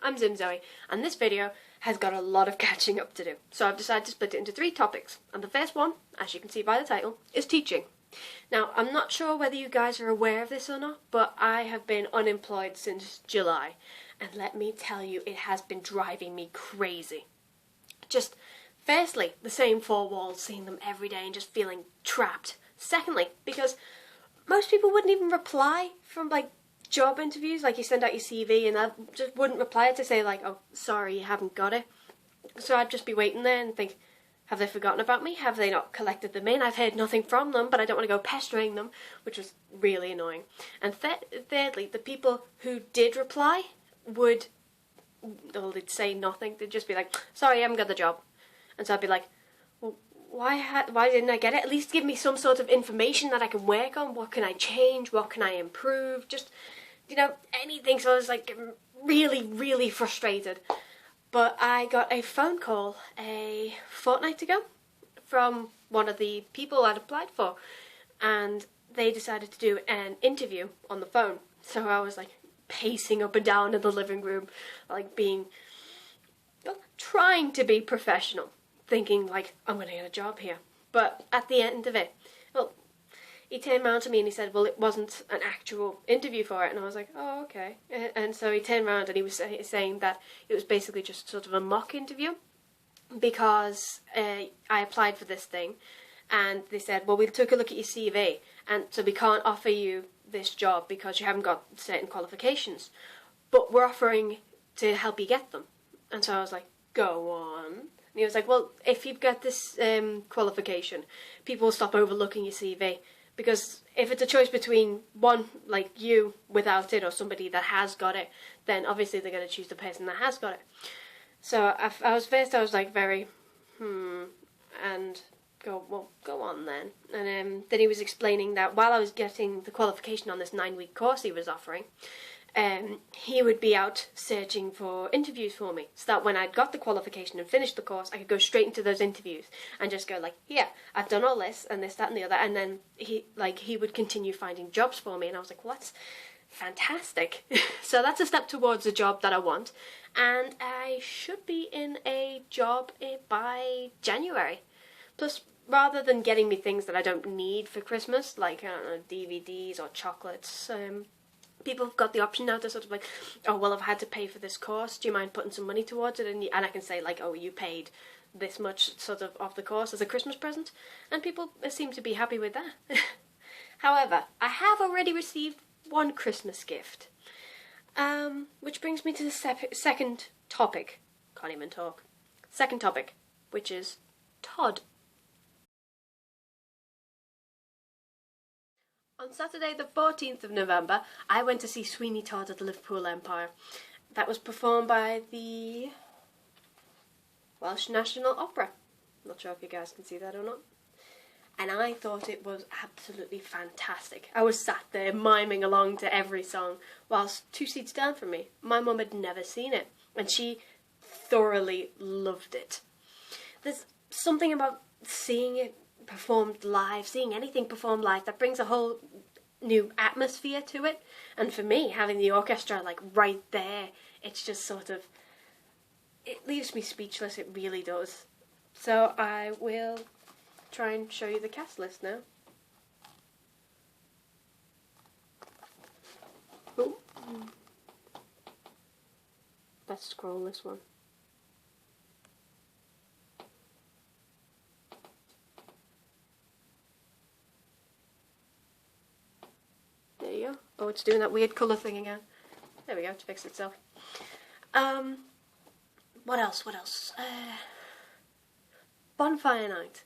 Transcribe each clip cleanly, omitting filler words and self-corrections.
I'm Zimzoe, and this video has got a lot of catching up to do. So I've decided to split it into 3 topics, and the first one, as you can see by the title, is teaching. Now, I'm not sure whether you guys are aware of this or not, but I have been unemployed since July, and let me tell you, it has been driving me crazy. Just, firstly, the same 4 walls, seeing them every day and just feeling trapped. Secondly, because most people wouldn't even reply from, job interviews, you send out your CV and I just wouldn't reply to say oh, sorry, you haven't got it. So I'd just be waiting there and think, have they forgotten about me? Have they not collected them in? I've heard nothing from them, but I don't want to go pestering them, which was really annoying. And thirdly, the people who did reply they'd say nothing. They'd just be like, sorry, I haven't got the job. And so I'd be like, well, why didn't I get it? At least give me some sort of information that I can work on. What can I change? What can I improve? Just, anything. So I was really, really frustrated. But I got a phone call a fortnight ago from one of the people I'd applied for, and they decided to do an interview on the phone. So I was pacing up and down in the living room, trying to be professional, thinking I'm going to get a job here. But at the end of it, he turned around to me and he said, well, it wasn't an actual interview for it. And I was like, oh, okay. And so he turned around and he was saying that it was basically just sort of a mock interview because I applied for this thing and they said, well, we took a look at your CV and so we can't offer you this job because you haven't got certain qualifications, but we're offering to help you get them. And so I was like, go on. And he was like, well, if you've got this qualification, people will stop overlooking your CV. Because if it's a choice between one, you, without it, or somebody that has got it, then obviously they're going to choose the person that has got it. So I was very, and go on then. And then he was explaining that while I was getting the qualification on this 9-week course he was offering, he would be out searching for interviews for me, so that when I'd got the qualification and finished the course, I could go straight into those interviews and just go yeah, I've done all this and this, that and the other, and then he would continue finding jobs for me, and I was like, well, that's fantastic. So that's a step towards a job that I want, and I should be in a job by January. Plus, rather than getting me things that I don't need for Christmas, I don't know, DVDs or chocolates, people have got the option now to sort of oh, well, I've had to pay for this course, do you mind putting some money towards it? And I can say oh, you paid this much sort of off the course as a Christmas present, and people seem to be happy with that. However, I have already received one Christmas gift, which brings me to the second topic. Can't even talk. Second topic, which is Todd. On Saturday the 14th of November, I went to see Sweeney Todd at the Liverpool Empire. That was performed by the Welsh National Opera. Not sure if you guys can see that or not. And I thought it was absolutely fantastic. I was sat there miming along to every song, whilst 2 seats down from me, my mum had never seen it, and she thoroughly loved it. There's something about seeing it performed live, seeing anything performed live, that brings a whole new atmosphere to it. And for me, having the orchestra right there, it's just sort of, it leaves me speechless, it really does. So I will try and show you the cast list now. Ooh. Let's scroll this one. There you go. Oh, it's doing that weird colour thing again. There we go, it fixed itself. What else? Bonfire night.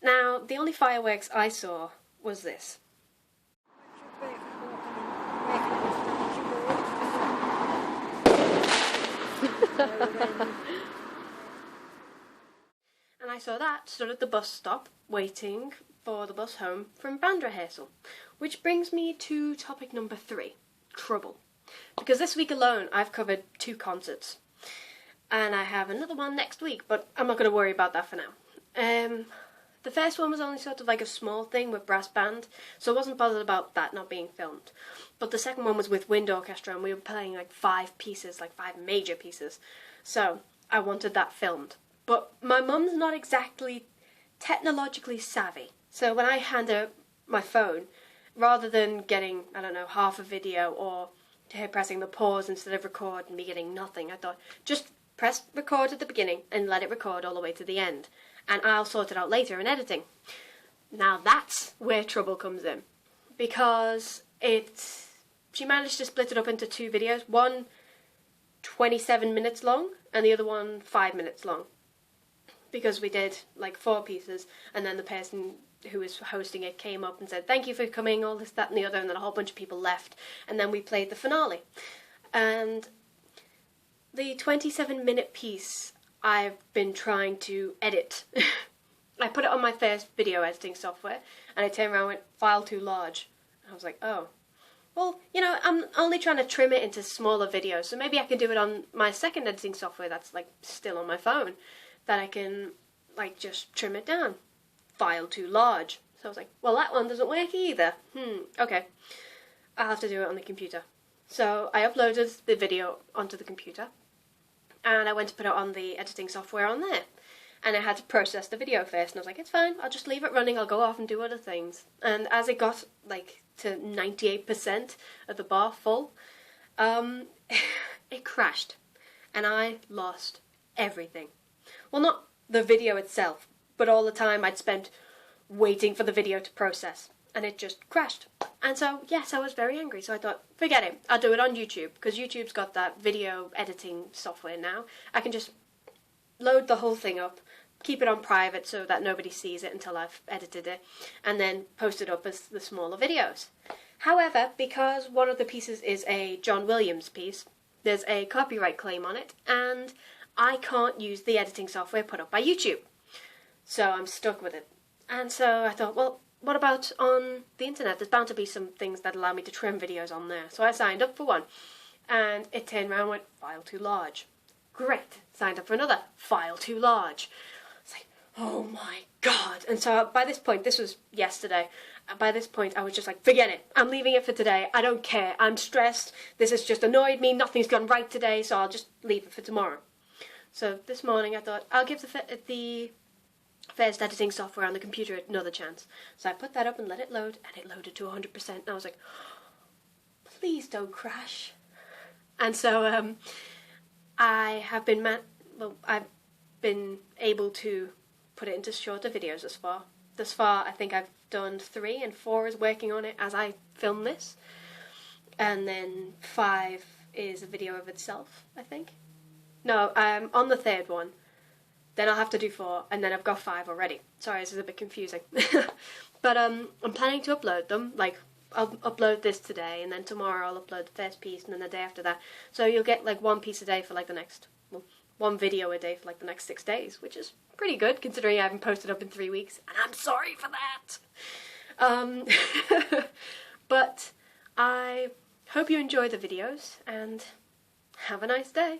Now, the only fireworks I saw was this. And I saw that stood at the bus stop, waiting for the bus home from band rehearsal. Which brings me to topic number 3, trouble. Because this week alone I've covered 2 concerts. And I have another one next week, but I'm not going to worry about that for now. The first one was only sort of like a small thing with brass band, so I wasn't bothered about that not being filmed. But the second one was with wind orchestra, and we were playing like 5 pieces, like 5 major pieces. So I wanted that filmed. But my mum's not exactly technologically savvy. So when I hand her my phone, rather than getting, I don't know, half a video or her pressing the pause instead of record and me getting nothing, I thought, just press record at the beginning and let it record all the way to the end. And I'll sort it out later in editing. Now that's where trouble comes in. Because she managed to split it up into 2 videos. One 27 minutes long and the other one 5 minutes long. Because we did like 4 pieces, and then the person who was hosting it came up and said, thank you for coming, all this, that and the other, and then a whole bunch of people left, and then we played the finale. And the 27-minute piece I've been trying to edit. I put it on my first video editing software, and I turned around and went, file too large. And I was like, oh, well, you know, I'm only trying to trim it into smaller videos, so maybe I can do it on my second editing software that's like still on my phone, that I can like just trim it down. File too large. So I was like, well, that one doesn't work either. Okay. I'll have to do it on the computer. So I uploaded the video onto the computer, and I went to put it on the editing software on there. And I had to process the video first, and I was like, it's fine, I'll just leave it running, I'll go off and do other things. And as it got like to 98% of the bar full, it crashed. And I lost everything. Well, not the video itself, but all the time I'd spent waiting for the video to process, and it just crashed. And so, yes, I was very angry, so I thought, forget it, I'll do it on YouTube, because YouTube's got that video editing software now. I can just load the whole thing up, keep it on private so that nobody sees it until I've edited it, and then post it up as the smaller videos. However, because one of the pieces is a John Williams piece, there's a copyright claim on it, and I can't use the editing software put up by YouTube. So I'm stuck with it. And so I thought, well, what about on the internet? There's bound to be some things that allow me to trim videos on there. So I signed up for one, and it turned around and went, file too large. Great. Signed up for another, file too large. It's like, oh my god. And so by this point, this was yesterday, by this point I was just like, forget it. I'm leaving it for today. I don't care. I'm stressed. This has just annoyed me. Nothing's gone right today, so I'll just leave it for tomorrow. So this morning I thought, I'll give the first editing software on the computer another chance. So I put that up and let it load, and it loaded to 100%, and I was like, please don't crash. And so I've been able to put it into shorter videos thus far. Thus far, I think I've done 3, and 4 is working on it as I film this. And then 5 is a video of itself, I think. No, on the 3rd one. Then I'll have to do 4, and then I've got 5 already. Sorry, this is a bit confusing. But I'm planning to upload them. Like, I'll upload this today, and then tomorrow I'll upload the first piece, and then the day after that. So you'll get like 1 piece a day for like the next, well, 1 video a day for like the next 6 days, which is pretty good considering I haven't posted up in 3 weeks, and I'm sorry for that. But I hope you enjoy the videos, and have a nice day.